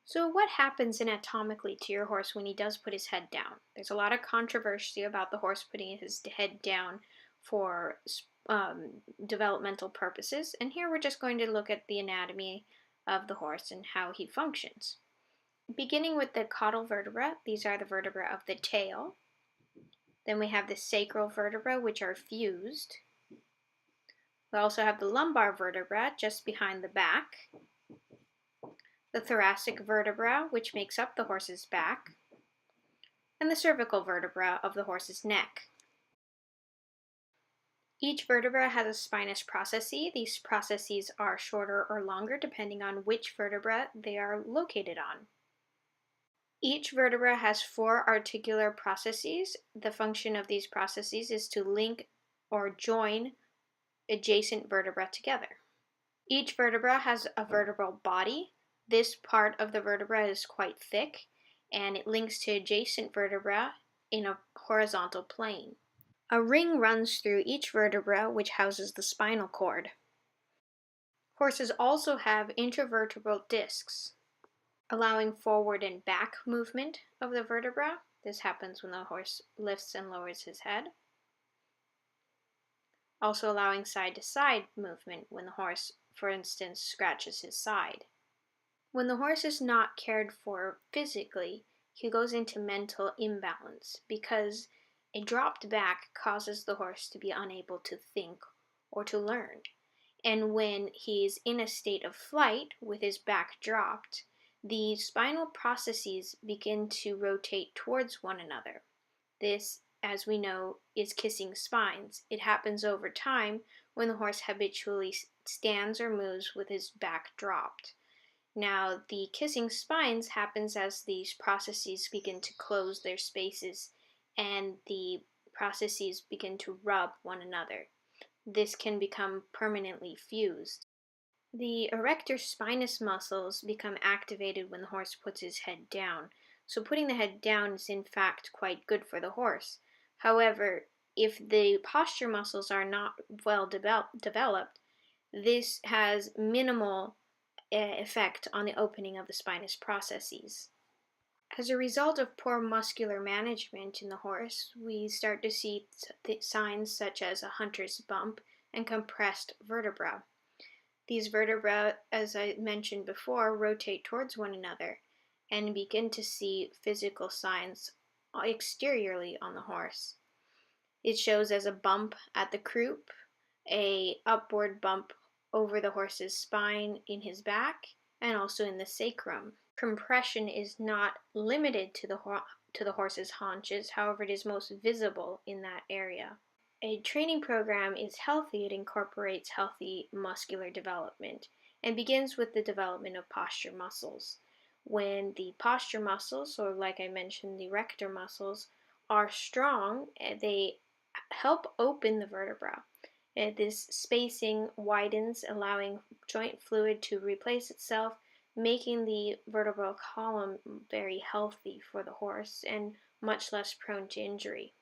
So what happens anatomically to your horse when he does put his head down? There's a lot of controversy about the horse putting his head down for developmental purposes, and here we're just going to look at the anatomy of the horse and how he functions. Beginning with the caudal vertebra, these are the vertebrae of the tail. Then we have the sacral vertebra, which are fused. We also have the lumbar vertebra just behind the back, the thoracic vertebra, which makes up the horse's back, and the cervical vertebra of the horse's neck. Each vertebra has a spinous process. These processes are shorter or longer depending on which vertebra they are located on. Each vertebra has 4 articular processes. The function of these processes is to link or join adjacent vertebrae together. Each vertebra has a vertebral body. This part of the vertebra is quite thick, and it links to adjacent vertebra in a horizontal plane. A ring runs through each vertebra, which houses the spinal cord. Horses also have intervertebral discs, allowing forward and back movement of the vertebra. This happens when the horse lifts and lowers his head. Also allowing side-to-side movement when the horse, for instance, scratches his side. When the horse is not cared for physically, he goes into mental imbalance because a dropped back causes the horse to be unable to think or to learn. And when he is in a state of flight with his back dropped, the spinal processes begin to rotate towards one another. This, as we know, is kissing spines. It happens over time when the horse habitually stands or moves with his back dropped. Now, the kissing spines happens as these processes begin to close their spaces and the processes begin to rub one another. This can become permanently fused. The erector spinous muscles become activated when the horse puts his head down. So putting the head down is in fact quite good for the horse. However, if the posture muscles are not well developed, this has minimal effect on the opening of the spinous processes. As a result of poor muscular management in the horse, we start to see signs such as a hunter's bump and compressed vertebra. These vertebrae, as I mentioned before, rotate towards one another and begin to see physical signs exteriorly on the horse. It shows as a bump at the croup, a upward bump over the horse's spine in his back, and also in the sacrum. Compression is not limited to the horse's haunches, however it is most visible in that area. A training program is healthy. It incorporates healthy muscular development and begins with the development of posture muscles. When the posture muscles, or like I mentioned, the erector muscles, are strong, they help open the vertebra. This spacing widens, allowing joint fluid to replace itself, making the vertebral column very healthy for the horse and much less prone to injury.